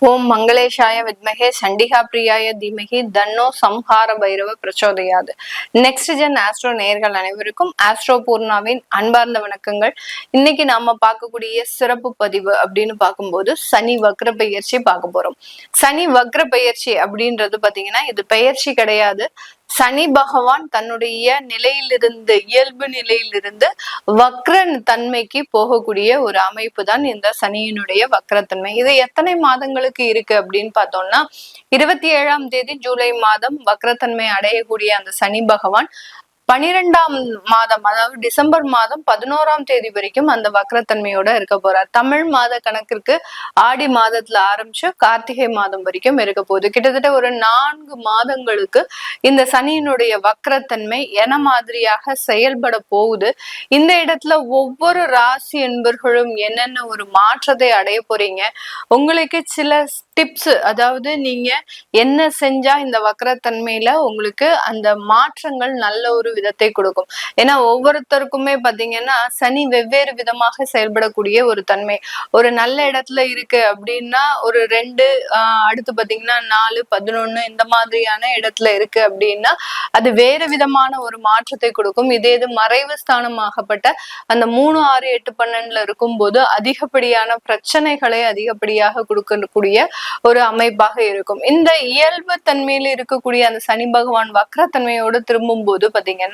ஓம் மங்களேஷாய வித்மகே சண்டிகா பிரியாய தீமகி தன்னோ சம்ஹார பைரவ பிரச்சோதயாது. நெக்ஸ்ட் ஜென் ஆஸ்ட்ரோ நேயர்கள் அனைவருக்கும் ஆஸ்ட்ரோ பூர்ணாவின் அன்பார்ந்த வணக்கங்கள். இன்னைக்கு நாம பார்க்கக்கூடிய சிறப்பு பதிவு அப்படின்னு பார்க்கும்போது சனி வக்ர பெயர்ச்சி பார்க்க போறோம். சனி வக்ர பெயர்ச்சி அப்படின்றது பாத்தீங்கன்னா இது பெயர்ச்சி கிடையாது. சனி பகவான் தன்னுடைய நிலையிலிருந்து இயல்பு நிலையிலிருந்து வக்ர தன்மைக்கு போகக்கூடிய ஒரு அமைப்பு தான் இந்த சனியினுடைய வக்ரத்தன்மை. இது எத்தனை மாதங்களுக்கு இருக்கு அப்படின்னு பார்த்தோம்னா 27ஆம் தேதி ஜூலை மாதம் வக்ரத்தன்மை அடையக்கூடிய அந்த சனி பகவான் 12ஆம் மாதம் அதாவது டிசம்பர் மாதம் 11ஆம் தேதி வரைக்கும் அந்த வக்ரத்தன்மையோட இருக்க போறார். தமிழ் மாத கணக்கிற்கு ஆடி மாதத்துல ஆரம்பிச்சு கார்த்திகை மாதம் வரைக்கும் இருக்க போகுது. கிட்டத்தட்ட ஒரு 4 மாதங்களுக்கு இந்த சனியினுடைய வக்ரத்தன்மை என மாதிரியாக செயல்பட போகுது. இந்த இடத்துல ஒவ்வொரு ராசி என்பர்களும் என்னென்ன ஒரு மாற்றத்தை அடைய போறீங்க, உங்களுக்கு சில டிப்ஸ், அதாவது நீங்க என்ன செஞ்சா இந்த வக்ரத்தன்மையில உங்களுக்கு அந்த மாற்றங்கள் நல்ல ஒரு விதத்தை கொடுக்கும். ஏன்னா ஒவ்வொருத்தருக்குமே பாத்தீங்கன்னா சனி வெவ்வேறு விதமாக செயல்படக்கூடிய ஒரு தன்மை. ஒரு நல்ல இடத்துல இருக்கு அப்படின்னா ஒரு 2 அடுத்து பாத்தீங்கன்னா 4 11 இந்த மாதிரியான இடத்துல இருக்கு அப்படின்னா அது வேறு விதமான ஒரு மாற்றத்தை கொடுக்கும். இதே இது மறைவு ஸ்தானமாகப்பட்ட அந்த 3 6 8 12ல இருக்கும் போது அதிகப்படியான பிரச்சனைகளை அதிகப்படியாக கொடுக்கக்கூடிய ஒரு அமைப்பாக இருக்கும். இந்த இயல்பு தன்மையில இருக்கக்கூடிய அந்த சனி பகவான் வக்ரத்தன்மையோடு திரும்பும் போது பாத்தீங்கன்னா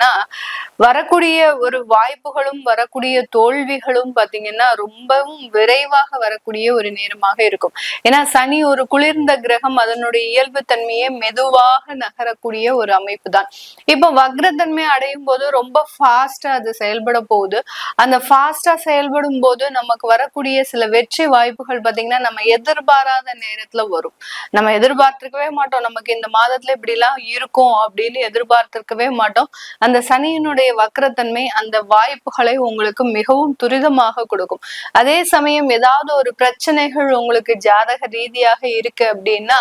வரக்கூடிய ஒரு வாய்ப்புகளும் வரக்கூடிய தோல்விகளும் பாத்தீங்கன்னா ரொம்பவும் விரைவாக வரக்கூடிய ஒரு நேரமாக இருக்கும். ஏன்னா சனி ஒரு குளிர்ந்த கிரகம், அதனுடைய இயல்பு தன்மையை மெதுவாக நகரக்கூடிய ஒரு அமைப்பு தான். இப்ப வக்ரத்தன்மை அடையும் போது ரொம்ப ஃபாஸ்டா அது செயல்பட போகுது. அந்த ஃபாஸ்டா செயல்படும் போது நமக்கு வரக்கூடிய சில வெற்றி வாய்ப்புகள் பாத்தீங்கன்னா நம்ம எதிர்பாராத நேரத்துல வரும். நம்ம எதிர்பார்த்திருக்கவே மாட்டோம் நமக்கு இந்த மாதத்துல இப்படி எல்லாம் இருக்கும் அப்படின்னு எதிர்பார்த்திருக்கவே மாட்டோம். அந்த சனியினுடைய வக்ரத்தன்மை அந்த வாய்ப்புகளை உங்களுக்கு மிகவும் துரிதமாக கொடுக்கும். அதே சமயம் ஏதாவது ஒரு பிரச்சனைகள் உங்களுக்கு ஜாதக ரீதியாக இருக்கு அப்படின்னா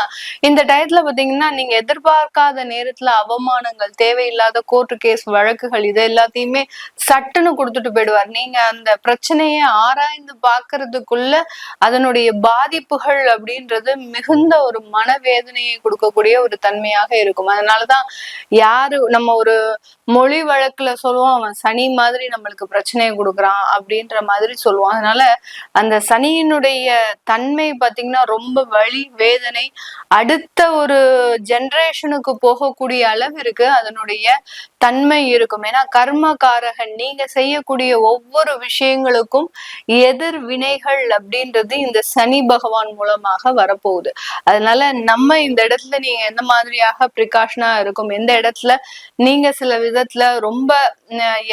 இந்த டயத்துல பாத்தீங்கன்னா நீங்க எதிர்பார்க்காத நேரத்துல அவமானங்கள், தேவையில்லாத கோர்ட்டு கேஸ் வழக்குகள் இது எல்லாத்தையுமே சட்டுன்னு கொடுத்துட்டு போயிடுவார். நீங்க அந்த பிரச்சனையை ஆராய்ந்து பாக்குறதுக்குள்ள அதனுடைய பாதிப்புகள் அப்படின்றது மிகுந்த ஒரு மனவேதனையை கொடுக்கக்கூடிய ஒரு தன்மையாக இருக்கும். அதனாலதான் யாரு நம்ம ஒரு மொழி வழக்குல சொல்லுவோம் அவன் சனி மாதிரி நம்மளுக்கு பிரச்சனையை கொடுக்குறான் அப்படின்ற மாதிரி சொல்லுவோம். அதனால அந்த சனியினுடைய தன்மை பாத்தீங்கன்னா ரொம்ப வலி வேதனை அடுத்த ஒரு ஜெனரேஷனுக்கு போகக்கூடிய அளவிற்கு அதனுடைய தன்மை இருக்கும். ஏன்னா கர்மகாரகன், நீங்க செய்யக்கூடிய ஒவ்வொரு விஷயங்களுக்கும் எதிர் வினைகள் அப்படின்றது இந்த சனி பகவான் மூலமாக வரப்போகுது. அதனால நம்ம இந்த இடத்துல நீங்க எந்த மாதிரியாக பிரிகாஷனா இருக்கும், எந்த இடத்துல நீங்க சில விதத்துல ரொம்ப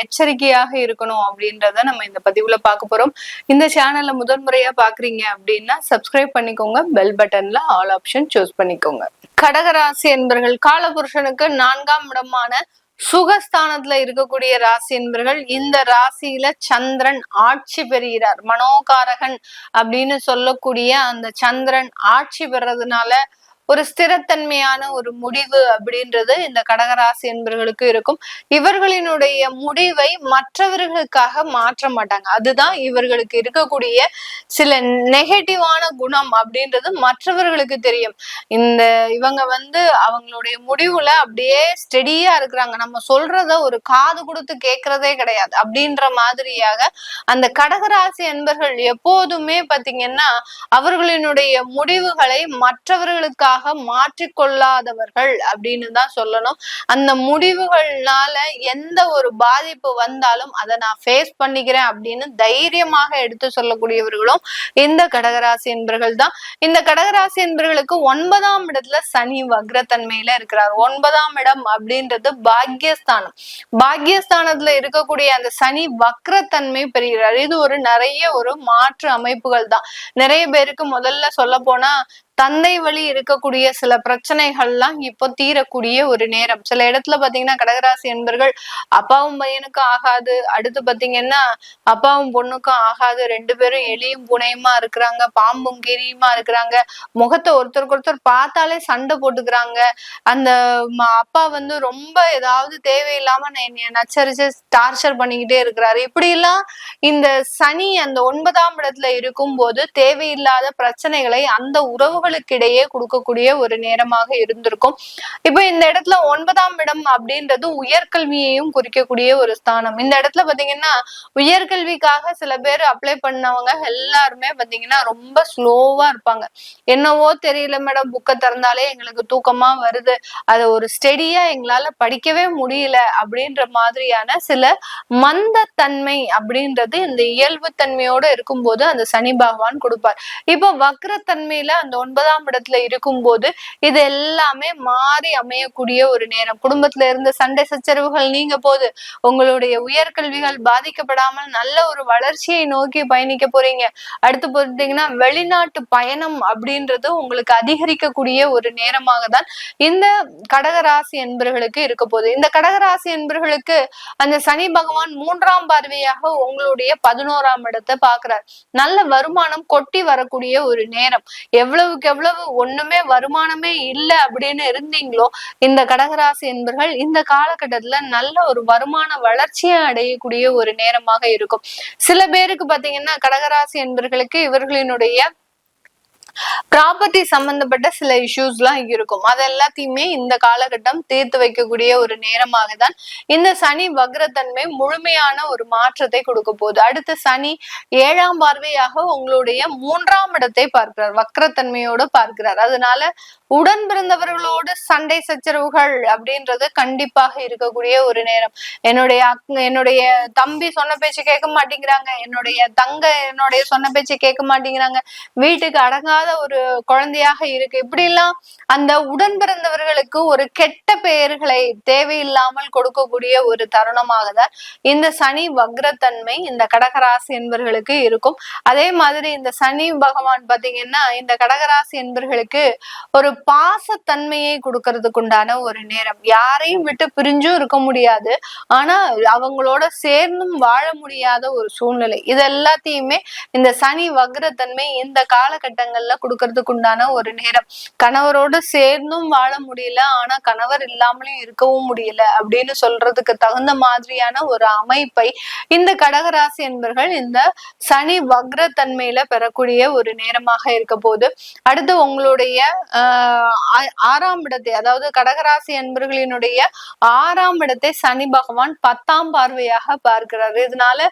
எச்சரிக்கையாக இருக்கணும் அப்படின்றத நம்ம இந்த பதிவுல பார்க்க போறோம். இந்த சேனல்ல முதன்முறையா பாக்குறீங்க அப்படின்னா சப்ஸ்கிரைப் பண்ணிக்கோங்க, பெல் பட்டன்ல ஆல் ஆப்ஷன் சூஸ் பண்ணிக்கோங்க. கடகராசி என்பர்கள் காலபுருஷனுக்கு 4ஆம் இடமான சுகஸ்தானத்துல இருக்கக்கூடிய ராசி என்பர்கள். இந்த ராசியில சந்திரன் ஆட்சி பெறுகிறார். மனோகாரகன் அப்படின்னு சொல்லக்கூடிய அந்த சந்திரன் ஆட்சி பெறதுனால ஒரு ஸ்திரத்தன்மையான ஒரு முடிவு அப்படின்றது இந்த கடகராசி என்பவர்களுக்கு இருக்கும். இவர்களினுடைய முடிவை மற்றவர்களுக்காக மாற்ற மாட்டாங்க. அதுதான் இவர்களுக்கு இருக்கக்கூடிய சில நெகட்டிவான குணம் அப்படின்றது மற்றவர்களுக்கு தெரியும். இவங்க அவங்களுடைய முடிவுல அப்படியே ஸ்டெடியா இருக்கிறாங்க. நம்ம சொல்றத ஒரு காது கொடுத்து கேட்கறதே கிடையாது அப்படின்ற மாதிரியாக அந்த கடகராசி என்பர்கள் எப்போதுமே பாத்தீங்கன்னா அவர்களினுடைய முடிவுகளை மற்றவர்களுக்காக மாற்றிக்கொள்ளாதவர்கள் அப்படின்னு தான் சொல்லணும். அந்த முடிவுகள்னால எந்த ஒரு பாதிப்பு வந்தாலும் அதை நான் ஃபேஸ் பண்ணிக்கிறேன் அப்படின்னு தைரியமாக எடுத்து சொல்லக்கூடியவர்களும் இந்த கடகராசி என்பர்கள் தான். இந்த கடகராசி என்பர்களுக்கு 9ஆம் இடத்துல சனி வக்ரத்தன்மையில இருக்கிறார். 9ஆம் இடம் அப்படின்றது பாக்யஸ்தானம். பாக்யஸ்தானத்துல இருக்கக்கூடிய அந்த சனி வக்ரத்தன்மை பெறுகிறார். இது நிறைய ஒரு மாற்று அமைப்புகள் தான். நிறைய பேருக்கு முதல்ல சொல்ல போனா தந்தை வழி இருக்கக்கூடிய சில பிரச்சனைகள்லாம் இப்போ தீரக்கூடிய ஒரு நேரம். சில இடத்துல பாத்தீங்கன்னா கடகராசி என்பர்கள் அப்பாவும் பையனுக்கும் ஆகாது, அடுத்து பாத்தீங்கன்னா அப்பாவும் பொண்ணுக்கும் ஆகாது, 2 பேரும் எலியும் புனையுமா இருக்கிறாங்க, பாம்பும் கிரியுமா இருக்கிறாங்க, முகத்தை ஒருத்தருக்கு ஒருத்தர் பார்த்தாலே சண்டை போட்டுக்கிறாங்க. அந்த அப்பா ரொம்ப ஏதாவது தேவையில்லாம என்னைய நச்சரிச்சு டார்ச்சர் பண்ணிக்கிட்டே இருக்கிறாரு. இப்படி எல்லாம் இந்த சனி அந்த 9ஆம் இடத்துல இருக்கும் போது தேவையில்லாத பிரச்சனைகளை அந்த உறவுகள் உறவுகளுக்கு இடையே கொடுக்கக்கூடிய ஒரு நேரமாக இருந்திருக்கும். இப்ப இந்த இடத்துல 9ஆம் இடம் அப்படின்றது உயர்கல்வியையும் குறிக்கக்கூடிய ஒரு ஸ்தானம். இந்த இடத்துல பாத்தீங்கன்னா உயர்கல்விக்காக சில பேர் அப்ளை பண்ணவங்க எல்லாருமே பாத்தீங்கன்னா ரொம்ப ஸ்லோவா இருப்பாங்க. என்னவோ தெரியல மேடம், புக்கை திறந்தாலே எங்களுக்கு தூக்கமா வருது, அதை ஒரு ஸ்டெடியா எங்களால படிக்கவே முடியல அப்படின்ற மாதிரியான சில மந்தத்தன்மை அப்படின்றது இந்த இயல்பு தன்மையோட இருக்கும்போது அந்த சனி பகவான் கொடுப்பார். இப்போ வக்ரத்தன்மையில அந்த 9ஆம் இடத்துல இருக்கும்போது இது எல்லாமே மாறி அமையக்கூடிய ஒரு நேரம். குடும்பத்துல இருந்த சண்டை சச்சரவுகள் நீங்க போது, உங்களுடைய உயர்கல்விகள் பாதிக்கப்படாமல் நல்ல ஒரு வளர்ச்சியை நோக்கி பயணிக்க போறீங்க. அடுத்து பார்த்தீங்கன்னா வெளிநாட்டு பயணம் அப்படின்றது உங்களுக்கு அதிகரிக்கக்கூடிய ஒரு நேரமாக தான் இந்த கடகராசி என்பர்களுக்கு இருக்க போகுது. இந்த கடகராசி என்பர்களுக்கு அந்த சனி பகவான் 3ஆம் பார்வையாக உங்களுடைய 11ஆம் இடத்தை பாக்குறார். நல்ல வருமானம் கொட்டி வரக்கூடிய ஒரு நேரம். எவ்வளவுக்கு எவ்வளவு ஒண்ணுமே வருமானமே இல்லை அப்படின்னு இருந்தீங்களோ இந்த கடகராசி என்பர்கள் இந்த காலகட்டத்துல நல்ல ஒரு வருமான வளர்ச்சியை அடையக்கூடிய ஒரு நேரமாக இருக்கும். சில பேருக்கு பாத்தீங்கன்னா கடகராசி என்பர்களுக்கு இவர்களினுடைய ப்ராப்பர்ட்டி சம்பந்தப்பட்ட சில இஷ்யூஸ் எல்லாம் இருக்கும். அது எல்லாத்தையுமே இந்த காலகட்டம் தீர்த்து வைக்கக்கூடிய ஒரு நேரமாக தான் இந்த சனி வக்ரத்தன்மை முழுமையான ஒரு மாற்றத்தை கொடுக்க போகுது. அடுத்து சனி 7ஆம் பார்வையாக உங்களுடைய 3ஆம் இடத்தை பார்க்கிறார், வக்ரத்தன்மையோடு பார்க்கிறார். அதனால உடன் பிறந்தவர்களோடு சண்டை சச்சரவுகள் அப்படின்றது கண்டிப்பாக இருக்கக்கூடிய ஒரு நேரம். என்னுடைய தம்பி சொன்ன பேச்சு கேட்க மாட்டேங்கிறாங்க, என்னுடைய சொன்ன பேச்சு கேட்க மாட்டேங்கிறாங்க, வீட்டுக்கு அடங்காத ஒரு குழந்தையாக இருக்கு, இப்படி எல்லாம் அந்த உடன் பிறந்தவர்களுக்கு ஒரு கெட்ட பெயர்களை தேவையில்லாமல் கொடுக்கக்கூடிய ஒரு தருணமாக தான் இந்த சனி வக்ரத்தன்மை இந்த கடகராசி என்பர்களுக்கு இருக்கும். அதே மாதிரி இந்த சனி பகவான் பாத்தீங்கன்னா இந்த கடகராசி என்பர்களுக்கு ஒரு பாசத்தன்மையை கொடுக்கறதுக்கு உண்டான ஒரு நேரம். யாரையும் விட்டு பிரிஞ்சும் இருக்க முடியாது, ஆனா அவங்களோட சேர்ந்தும் வாழ முடியாத ஒரு சூழ்நிலை. இது எல்லாத்தையுமே இந்த சனி வக்ரத்தன்மை இந்த காலகட்டங்கள்ல கொடுக்கறதுக்கு உண்டான ஒரு நேரம். கணவரோட சேர்ந்தும் வாழ முடியல, ஆனா கணவர் இல்லாமலும் இருக்கவும் முடியல அப்படின்னு சொல்றதுக்கு தகுந்த மாதிரியான ஒரு அமைப்பை இந்த கடகராசி என்பர்கள் இந்த சனி வக்ரத்தன்மையில பெறக்கூடிய ஒரு நேரமாக இருக்க போது. அடுத்து உங்களுடைய 6ஆம் இடத்தை, அதாவது கடகராசி என்பர்களினுடைய 6ஆம் இடத்தை சனி பகவான் 10ஆம் பார்வையாக பார்க்கிறார். இதனால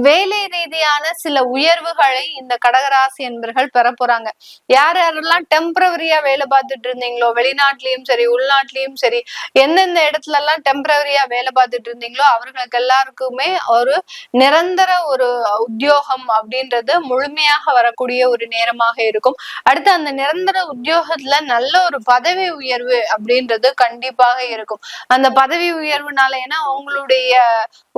வேலை ரீதியான சில உயர்வுகளை இந்த கடகராசி என்பர்கள் பெற போறாங்க. யாரெல்லாம் டெம்பரவரியா வேலை பார்த்துட்டு இருந்தீங்களோ, வெளிநாட்டிலயும் சரி உள்நாட்டிலயும் சரி, எந்தெந்த இடத்துல எல்லாம் டெம்பரவரியா வேலை பார்த்துட்டு இருந்தீங்களோ அவர்களுக்கு எல்லாருக்குமே ஒரு நிரந்தர ஒரு உத்தியோகம் அப்படின்றது முழுமையாக வரக்கூடிய ஒரு நேரமாக இருக்கும். அடுத்து அந்த நிரந்தர உத்தியோகத்துல நல்ல ஒரு பதவி உயர்வு அப்படின்றது கண்டிப்பாக இருக்கும். அந்த பதவி உயர்வுனால ஏன்னா உங்களுடைய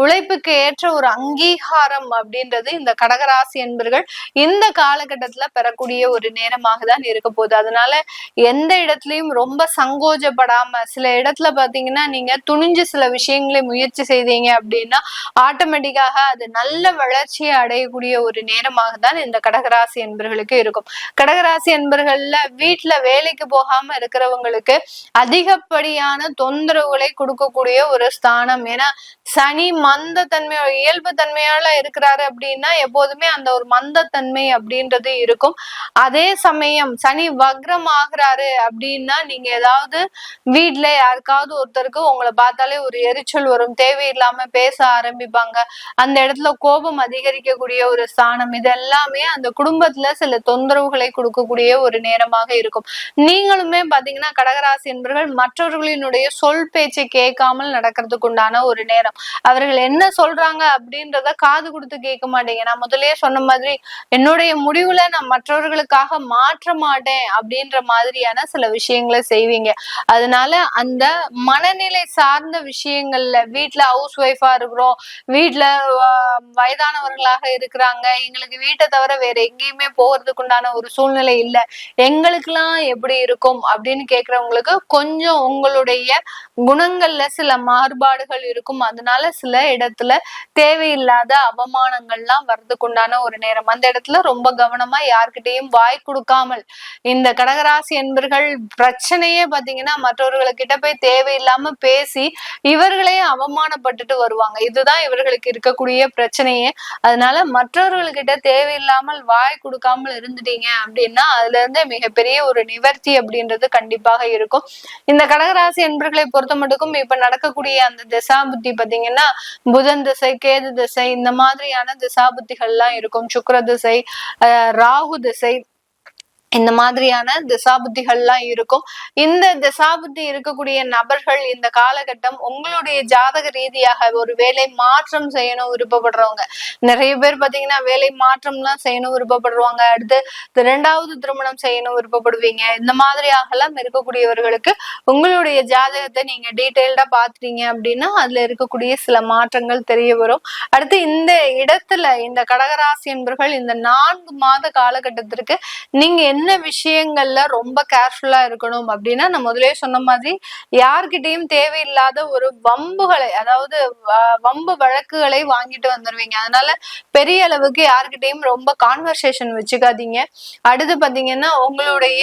உழைப்புக்கு ஏற்ற ஒரு அங்கீகாரம் அப்படின்றது இந்த கடகராசி என்பர்கள் இந்த காலகட்டத்துல பெறக்கூடிய ஒரு நேரமாக தான் இருக்க போகுது. அதனால எந்த இடத்துலயும் ரொம்ப சங்கோஜப்படாம, சில இடத்துல பாத்தீங்கன்னா நீங்க துணிஞ்சு சில விஷயங்களை முயற்சி செய்தீங்க அப்படின்னா ஆட்டோமேட்டிக்காக அது நல்ல வளர்ச்சியை அடையக்கூடிய ஒரு நேரமாக தான் இந்த கடகராசி என்பர்களுக்கு இருக்கும். கடகராசி என்பர்கள்ல வீட்டுல வேலைக்கு போகாம இருக்கிறவங்களுக்கு அதிகப்படியான தொந்தரவுகளை கொடுக்கக்கூடிய ஒரு ஸ்தானம். ஏன்னா சனி மந்த தன்மையோ இயல்பு தன்மையால இருக்கிறாரு அப்படின்னா எப்போதுமே அந்த ஒரு மந்தத்தன்மை அப்படின்றது இருக்கும். அதே சமயம் சனி வக்ரம் ஆகுறாரு அப்படின்னா நீங்க ஏதாவது வீட்டுல யாருக்காவது ஒருத்தருக்கு உங்களை பார்த்தாலே ஒரு எரிச்சல் வரும், தேவையில்லாம பேச ஆரம்பிப்பாங்க, அந்த இடத்துல கோபம் அதிகரிக்கக்கூடிய ஒரு ஸ்தானம். இது எல்லாமே அந்த குடும்பத்துல சில தொந்தரவுகளை கொடுக்கக்கூடிய ஒரு நேரமாக இருக்கும். நீங்களுமே பாத்தீங்கன்னா கடகராசி என்பவர்கள் மற்றவர்களினுடைய சொல் பேச்சை கேட்காமல் நடக்கிறதுக்கு உண்டான ஒரு நேரம். அவர்கள் என்ன சொல்றாங்க அப்படின்றத காது கொடுத்து கேட்க மாட்டீங்க. நான் முதலே சொன்ன மாதிரி என்னுடைய முடிவுல நான் மற்றவர்களுக்காக மாற்ற மாட்டேன் அப்படின்ற மாதிரியான சில விஷயங்களை செய்வீங்க. அதனால அந்த மனநிலை சார்ந்த விஷயங்கள்ல வீட்டுல ஹவுஸ் ஒய்ஃபா இருக்கிறோம், வீட்டுல வயதானவர்களாக இருக்கிறாங்க, எங்களுக்கு வீட்டை தவிர வேற எங்கேயுமே போகிறதுக்கு உண்டான ஒரு சூழ்நிலை இல்லை, எங்களுக்கெல்லாம் எப்படி இருக்கும் அப்படின்னு கேட்கிறவங்களுக்கு கொஞ்சம் உங்களுடைய குணங்கள்ல சில மாறுபாடுகள் இருக்கும். அதனால சில இடத்துல தேவையில்லாத அவமானங்கள்லாம் வர்றதுக்கு உண்டான ஒரு நேரம். அந்த இடத்துல ரொம்ப கவனமா யார்கிட்டையும் வாய் கொடுக்காமல் இந்த கடகராசி என்பர்கள் பிரச்சனையே பாத்தீங்கன்னா மற்றவர்களுக்கிட்ட போய் தேவையில்லாம பேசி இவர்களே அவமானப்பட்டுட்டு வருவாங்க. இதுதான் இவர்களுக்கு இருக்கக்கூடிய பிரச்சனையே. அதனால மற்றவர்கள்கிட்ட தேவையில்லாமல் வாய் கொடுக்காமல் இருந்துட்டீங்க அப்படின்னா அதுல இருந்து மிகப்பெரிய ஒரு நிவர்த்தி அப்படின்றது கண்டிப்பாக இருக்கும். இந்த கடகராசி என்பர்களை பொறுத்த மட்டுக்கும் இப்ப நடக்கக்கூடிய அந்த திசாபுத்தி பாத்தீங்கன்னா புதன் திசை, கேது திசை, இந்த மாதிரியான திசாபுத்திகள் எல்லாம் இருக்கும். சுக்கிர திசை, ராகு திசை, இந்த மாதிரியான திசாபுத்திகள்லாம் இருக்கும். இந்த திசாபுத்தி இருக்கக்கூடிய நபர்கள் இந்த காலகட்டம் உங்களுடைய ஜாதக ரீதியாக ஒரு வேலை மாற்றம் செய்யணும் விருப்பப்படுறவங்க, நிறைய பேர் பாத்தீங்கன்னா வேலை மாற்றம்லாம் செய்யணும் விருப்பப்படுவாங்க. அடுத்து இரண்டாவது திருமணம் செய்யணும் விருப்பப்படுவீங்க. இந்த மாதிரியாக எல்லாம் இருக்கக்கூடியவர்களுக்கு உங்களுடைய ஜாதகத்தை நீங்க டீட்டெயில்டா பாத்துட்டீங்க அப்படின்னா அதுல இருக்கக்கூடிய சில மாற்றங்கள் தெரிய வரும். அடுத்து இந்த இடத்துல இந்த கடகராசி என்பர்கள் இந்த 4 மாத காலகட்டத்திற்கு நீங்க என்ன விஷயங்கள்ல ரொம்ப கேர்ஃபுல்லா இருக்கணும் அப்படின்னா, நான் முதலே சொன்ன மாதிரி யார்கிட்டையும் தேவையில்லாத ஒரு வம்புகளை, அதாவது வம்பு வழக்குகளை வாங்கிட்டு வந்துருவீங்க. அதனால பெரிய அளவுக்கு யார்கிட்டையும் ரொம்ப கான்வர்சேஷன் வச்சுக்காதீங்க. அடுத்து பாத்தீங்கன்னா உங்களுடைய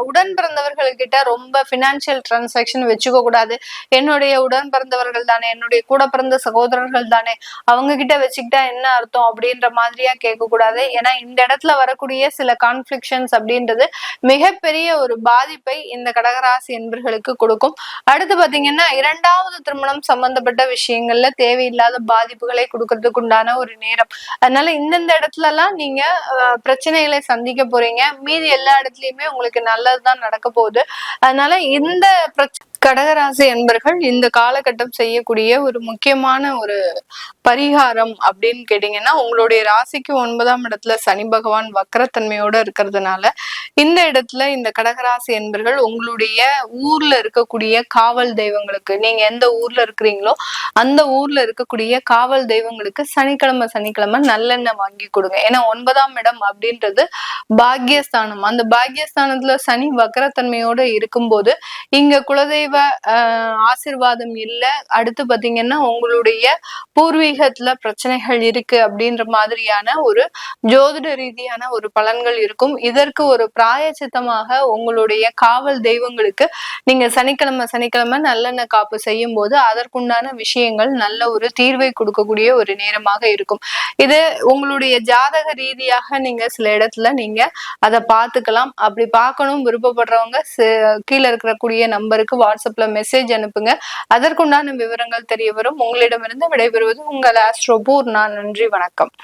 உடன் பிறந்தவர்கள்கிட்ட ரொம்ப பினான்சியல் டிரான்சாக்சன் வச்சுக்க கூடாது. என்னுடைய உடன் பிறந்தவர்கள் தானே, என்னுடைய கூட பிறந்த சகோதரர்கள் தானே, அவங்க கிட்ட வச்சுக்கிட்டா என்ன அர்த்தம் அப்படின்ற மாதிரியா கேட்க கூடாது. ஏன்னா இந்த இடத்துல வரக்கூடிய சில கான்ஃபிளிக்ஷன்ஸ் அப்படின்றது மிகப்பெரிய ஒரு பாதிப்பை இந்த கடகராசி என்பர்களுக்கு கொடுக்கும். அடுத்து பாத்தீங்கன்னா இரண்டாவது திருமணம் சம்பந்தப்பட்ட விஷயங்கள்ல தேவையில்லாத பாதிப்புகளை கொடுக்கறதுக்கு உண்டான ஒரு நேரம். அதனால இந்தந்த இடத்துல எல்லாம் நீங்க பிரச்சனைகளை சந்திக்க போறீங்க. மீதி எல்லா இடத்துலயுமே உங்களுக்கு நல்லதுதான் நடக்க போகுது. அதனால இந்த கடகராசி என்பர்கள் இந்த காலகட்டம் செய்யக்கூடிய ஒரு முக்கியமான ஒரு பரிகாரம் அப்படின்னு கேட்டீங்கன்னா, உங்களுடைய ராசிக்கு 9ஆம் இடத்துல சனி பகவான் வக்கரத்தன்மையோட இருக்கிறதுனால இந்த இடத்துல இந்த கடகராசி என்பர்கள் உங்களுடைய ஊர்ல இருக்கக்கூடிய காவல் தெய்வங்களுக்கு, நீங்க எந்த ஊர்ல இருக்கிறீங்களோ அந்த ஊர்ல இருக்கக்கூடிய காவல் தெய்வங்களுக்கு சனிக்கிழமை நல்லெண்ணெய் வாங்கி கொடுங்க. ஏன்னா 9ஆம் இடம் அப்படின்றது பாக்யஸ்தானம். அந்த பாக்யஸ்தானத்துல சனி வக்கரத்தன்மையோட இருக்கும்போது இங்க குலதெய்வ ஆசிர்வாதம் இல்ல, அடுத்து பாத்தீங்கன்னா உங்களுடைய பூர்வீகத்துல பிரச்சனைகள் இருக்கு அப்படின்ற மாதிரியான ஒரு ஜோதிட ரீதியான ஒரு பலன்கள் இருக்கும். இதற்கு ஒரு பிராயச்சித்தமாக உங்களுடைய காவல் தெய்வங்களுக்கு நீங்க சனிக்கிழமை நல்லெண்ணெய் காப்பு செய்யும் போது அதற்குண்டான விஷயங்கள் நல்ல ஒரு தீர்வை கொடுக்கக்கூடிய ஒரு நேரமாக இருக்கும். இது உங்களுடைய ஜாதக ரீதியாக நீங்க சில இடத்துல நீங்க அதை பார்த்துக்கலாம். அப்படி பார்க்கணும் விருப்பப்படுறவங்க கீழே இருக்கக்கூடிய நம்பருக்கு வாட்ஸ்அப்ல மெசேஜ் அனுப்புங்க. அதற்குண்டான விவரங்கள் தெரிய வரும். உங்களிடமிருந்து விடைபெறுவது உங்கள் ஆஸ்ட்ரோ பூர்ணா. நன்றி, வணக்கம்.